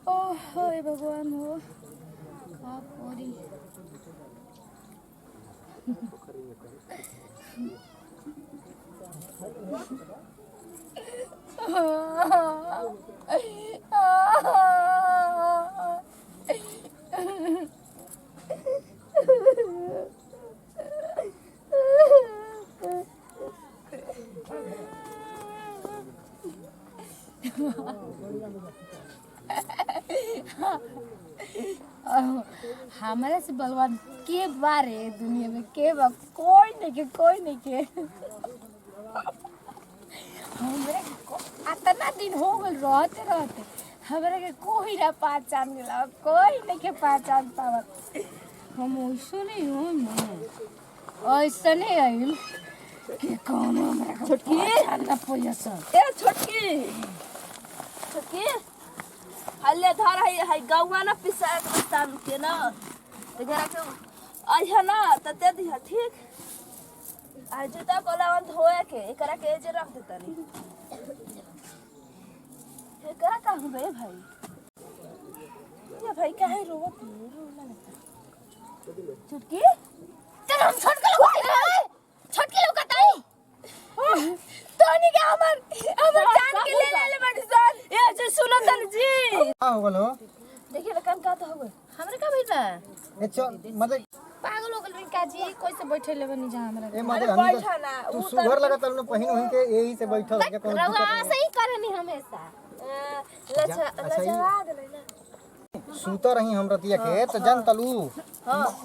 ओह हे भगवान हो का करी। हमारे से बलवान के बारे दुनिया में के बा कोई नहीं के हमरे अतना दिन हो गल रहते हमरे के कोई ना पहचान गेला कोई नहीं के पहचान पावत। हम ऐसे नहीं हो ऐसा नहीं आइल कि कौन हमरा छोटकी ना पैसा ए छोटकी छोटकी हल्ले धर है गौवा ना पिसा के तालू के ना ते घरा के आइहा ना त दे दिहा ठीक। आ जूता कोलावन धोए के एकरा के जे रख देता नी एकरा का हो बे भाई ये भाई काहे रोवत रोला लगता छोटकी चल हम छोटकी लोग कताई तोनी के हमर जान के ले बड़ी जान ए जे सुनो तन जी का हो गलो देखिए लकन का तो हो गए हमरे का भइल बा ए चल मतलब पागल हो गल बन काजी कोई से बैठे ले बनी जा हमरा ए मतलब हम बैठा ना तू सुगर लगत न पहिन होई के यही से बैठल के कोनो रवा ऐसे ही करनी हमेशा लचवा दे ना सुत रही हम रतिया के त जान तलू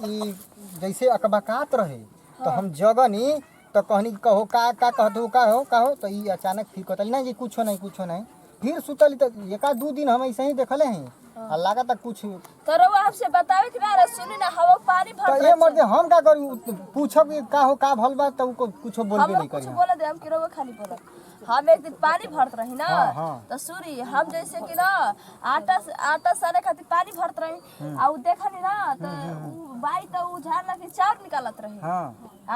ई जैसे अकबकात रहे तो हम जगनी तो कहनी कहो का कहतू का हो तो ई अचानक फिर कहतली ना जी कुछो नहीं फिर सुतली तो एका दो दिन हम ऐसे ही देखले हैं आ लागत कुछ तो रवा आपसे बतावे कि ना सुनी ना हवा पानी भर तो ये मर्दे हम का करी पूछब का हो का भल बा तो कुछो बोलबे नहीं करी कुछ बोले दे हम कि रवा खाली बोला हम एक दिन पानी भरत रही ना तो सूरी हम जैसे कि ना आटा सारे खातिर पानी भरत रही आ उ देखनी ना तो बाई तो उ झाड़ लगे चार निकालत रही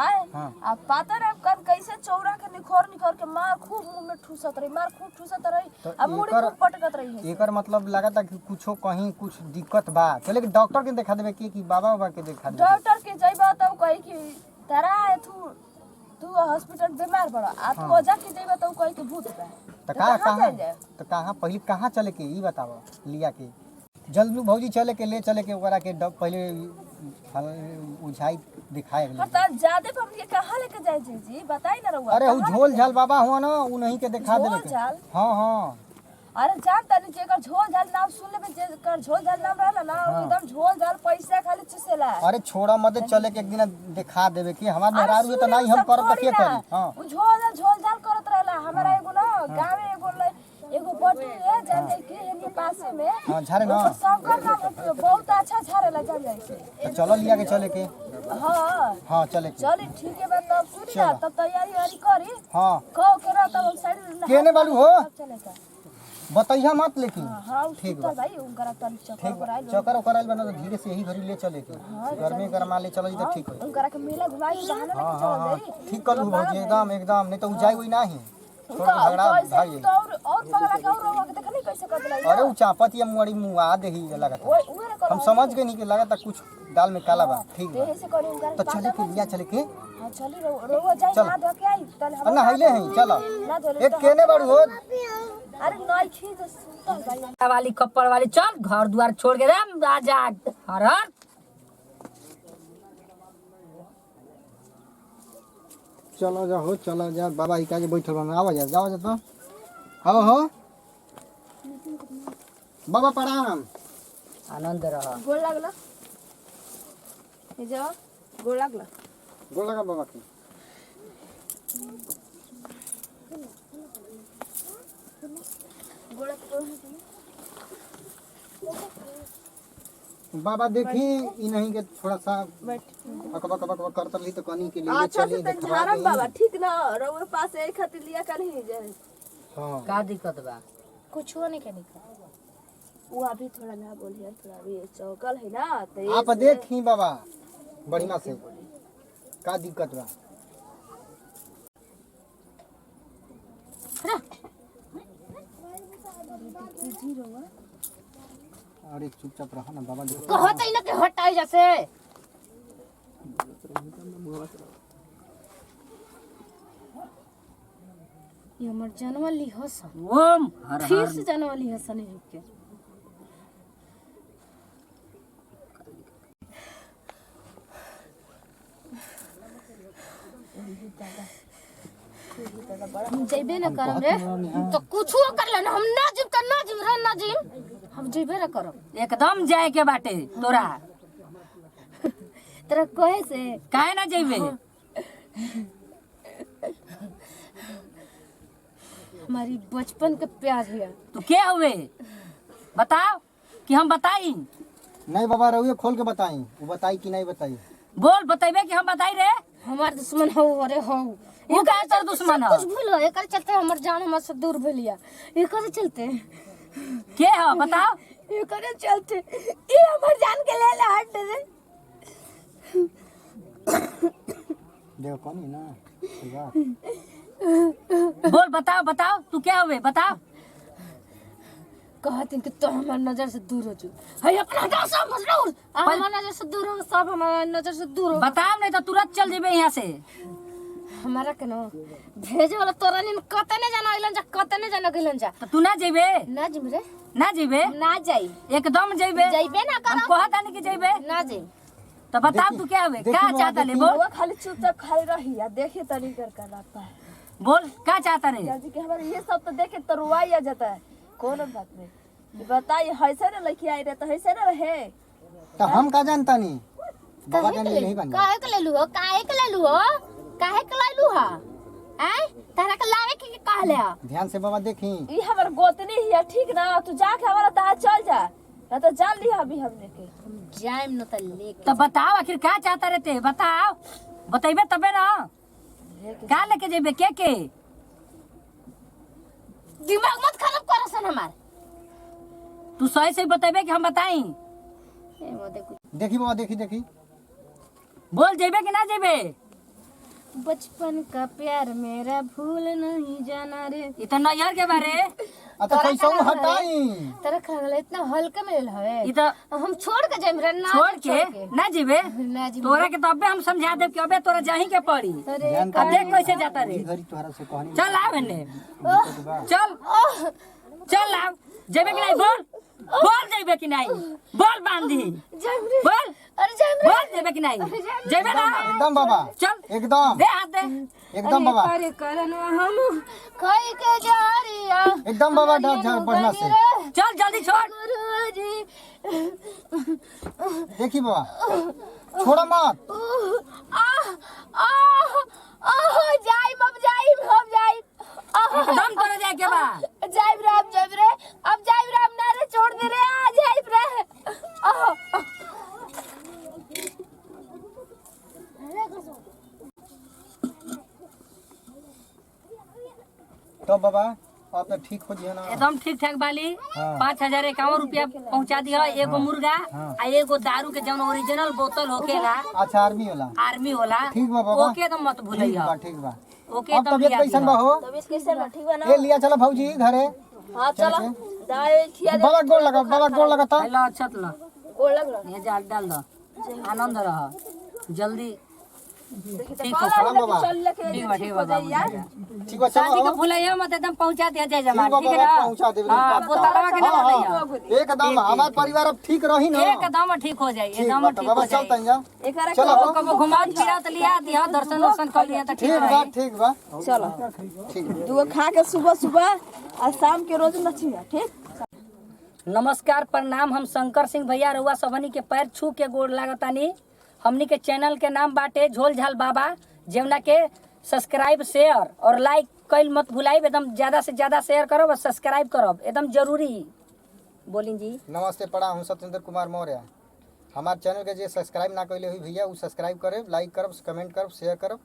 आए आ पता ना कर कैसे चौरा के निखोर के मार खूब मुंह में ठूसत रही अब मुड़ी खूब पटकत रही एकर मतलब लागत कि कुछो कहीं कुछ दिक्कत बा चले कि डॉक्टर के दिखा देबे कि बाबा के दिखा देबे डॉक्टर के जइबा तो कही कि तारा तू हॉस्पिटल बीमार बड़ा आ तू जा के जइबा तो कही के भूत बा त कहां पहले कहां चले के ई बताओ लिया के जल्दू भौजी चले के ले चले के ओकरा के पहले उझाई दिखाए पर त ज्यादा पर हमके कहां लेके जाए जी बताई ना रहुआ अरे उ झोल झाल बाबा हुआ ना उ नहीं के दिखा देबे के हां अरे जान तनी जेकर झोल झाल नाम सुन लेबे जेकर झोल झाल नाम रहला ना एकदम झोल झाल पैसा खाली चुसेला। अरे छोड़ा मत चले के एक दिन दिखा देबे कि हमार मेहरारू है तो नहीं हम करब त के करी हां उ झोल झाल करत रहला हमारा एगो ना गांव में एगो बटी है जान जाए के एने पास में हां झारे ना शंकर नाम बहुत अच्छा झारेला जान जाए के तो चलो लिया के चले के हां चले के चली ठीक है बात तब सुनी ना तब तैयारी करी हां कहो के रह तब हम साइड केने बालू हो चलेगा बताइया मत लेकिन हां ठीक है भाई उनकरा तन चक्कर कराई चक्कर कराइल बना तो धीरे से यही घरी ले चले के गर्मी गरमा ले चलो तो ठीक है उनकरा के मेला घुमाई बहाना लेके चल जाई ठीक कर लू भौजी एकदम नहीं तो उ जाई होई नाही थोड़ा झगड़ा भाई तो और पगला के और रोवा के देखनी कैसे कर दिलाई अरे उ चापत या मुड़ी मुआ देही लगत ओए उहे ना हम समझ के नहीं कि लगता कुछ दाल में काला बा ठीक बा ऐसे करी उनकरा तो चले के लिया चले के हां चली रोवा जाई ना धो के आई तल हम ना हइले हैं चलो ना धोले एक केने बाड़ू हो अरे नहीं खी जो सुतल भाई वाली कपड़ वाली चल घर द्वार छोड़ के राम राजा हर चलो जा बाबा ही काजे बैठल बा आवा जा जाओ जा तो आओ हो बाबा प्रणाम आनंद रह गोल लागला हे जा गोल लागला गोल लगा बाबा के गोल बाबा देखी इ नहीं के थोड़ा सा बैठ अकबक करत रही तो कनी के लिए अच्छा चले से दिखवा झारम देही। बाबा ठीक ना रोवे पास एक खातिर लिया कर ही जाए हां का दिक्कत बा कुछ होने के नहीं वो अभी थोड़ा ना बोलिए थोड़ा अभी चौकल है ना तो आप देखी बाबा बढ़िया से का दिक्कत बा अरे चुपचाप रहो ना बाबा देखो। कहत है ना कि हटाई जैसे ये हमर जानवा लिहस ओम हर फिर हर से जानवा लिहस नहीं रुक के हम जइबे ना करम रे तो कुछो कर ले हम ना जिम त ना जिम रे ना जिम हम जइबे ना करम एकदम जाए के बाटे तोरा तेरा कहे से काहे ना जइबे हमारी बचपन के प्यार है तू के हुए बताओ कि हम बताई नहीं बाबा रहुए खोल के बताई, वो बताई कि नहीं बताई। बोल बतेबे कि हम बताई रे हमार दुश्मन हो अरे हो वो काहे तोर दुश्मन है कुछ भूल एकर चलते हमर जान हमर से दूर भेलिया एकर चलते के है बताओ एकर चलते ये हमर जान के ले ला हट रे देखो कौन है ना ठीक है। बोल बताओ बताओ तू क्या हुए बताओ कहते कि तो हमार नजर से दूर हो जो है अपना हटाओ सब मजदूर हमार नजर से दूर हो सब हमार नजर से दूर हो बताओ नहीं तो तुरंत चल जेबे यहाँ से हमारा के न भेजे वाला तोरा नीन कतने जाना गइलन जा कतने जाना गइलन जा तो तू ना जेबे ना जिम रे ना जेबे ना जाई एकदम जेबे जइबे ना हम करम कहता नहीं कि जेबे ना जाई तो बताओ तू क्या हुए क्या चाहता ले बोल वो खाली चुपचाप खाई रही है, देखिए तरीका कर आता है बोल क्या चाहता रे चाची के हमारे ये सब तो देखे तो रुआई आ जाता है। कौन बात नहीं ये बताइए, ऐसे ना लेके आई रहे तो ऐसे ना रहे। तो हम का जानता नहीं बाबा जान नहीं बन काहे के लेलु हो काहे के लेलु हो काहे के लेलु हो हैं तारा के लावे के कहले हो ध्यान से बाबा देखी। ये हमार गोतनी है ठीक ना, तू जाके हमारा दाह चल जा ना तो जान लिया अभी हमने के। हम जाइम न त ले तो बताओ आखिर क्या चाहता रहते बताओ बतेबे तबे ना क्या लेके जेबे के दिमाग मत खराब करसन हमार तू सही से बतेबे कि हम बताई ए वो देखो देखी बाबा देखी देखी बोल जेबे कि ना जेबे बचपन का प्यार मेरा भूल नहीं जाना रे ये तो नैहर के बारे अच्छा कैसे हटाई तेरा खगल इतना हल्का में हवे ये तो हम छोड़ के जाइम रे ना छोड़ के ना जेबे ना जी तोरा के तबे हम समझा देब कि अबे तोरा जाही के पड़ी अरे ध्यान अब देख कैसे जाता रे घरी तोहरा से कहनी चल आवे ने बा। चल चल आव जेबे कि नहीं बोल बोल जेबे कि नहीं बोल बांधी जाइम रे बोल अरे जाइम रे बोल जेबे कि नहीं जेबे ना एकदम बाबा चल एकदम दे हाथ दे एकदम बाबा अरे करन हम खाई के जा रिया एकदम बाबा डर जा बढ़िया से चल जल्दी छोड़ गुरुजी देखी बाबा छोड़ा मत जाइम अब जाइम एकदम तोरा जाए के बा जाइम रे अब जाइम रे अब ना रे छोड़ दे रे आ जाइम रे तो बाबा अब तो ठीक हो जियो ना। एकदम ठीक ठाक बाली हाँ। 5051 पहुँचा दिया एगो मुर्गा आ एगो दारू के जौन ओरिजिनल बोतल होकेला अच्छा आर्मी वाला आर्मी होला ठीक बा बाबा। ओके एकदम मत ठीक भूलिया बा ठीक बा। ओके अब एकदम तबियत लिया कैसन बा दिया। हो तब इसके से ठीक है ना। ये लिया चलो भौजी घरे हाँ चलो दाए खिया दे। बाबा गोड़ लगा था लो छत लो गोड़ लग रहा ये जाल डाल दो आनंद रह जल्दी ठीक हो हाँ बाबा चल लेके ठीक बा ठीक बा बाबू यार ठीक बा शादी चलो के भूलिया मत एकदम पहुंचा दिया जय ठीक जमाल बा ठीक है बाबा ना पहुंचा देबे हाँ बोतलवा के ना भूलिया एकदम हमार परिवार अब ठीक रही ना। एकदम ठीक हो जाए ठीक एकदम बा ठीक बाबा हो जाए चलते हैं जा एकरा चलो के कबो घुमा फिरा तो लिया दिया दर्शन वर्शन कर लिया तो ठीक ठीक बा रही चलो ठीक बा। दूगो खा के सुबह सुबह और शाम के रोज नचिया ठीक। नमस्कार प्रणाम हम शंकर सिंह भैया रउआ सबनी के पैर छू के गोड़ लागतानी। हमनी के चैनल के नाम बाटे झोल झाल बाबा जमुना के सब्सक्राइब शेयर और लाइक कइल मत भुलाइब एकदम ज्यादा से ज्यादा शेयर करब और सब्सक्राइब करब एकदम जरूरी बोलिन जी। नमस्ते प्रणाम हम सत्येंद्र कुमार मौर्य। हमारे चैनल के जे सब्सक्राइब ना कइले हुई भैया वो सब्सक्राइब करे लाइक करब कमेंट करब शेयर करब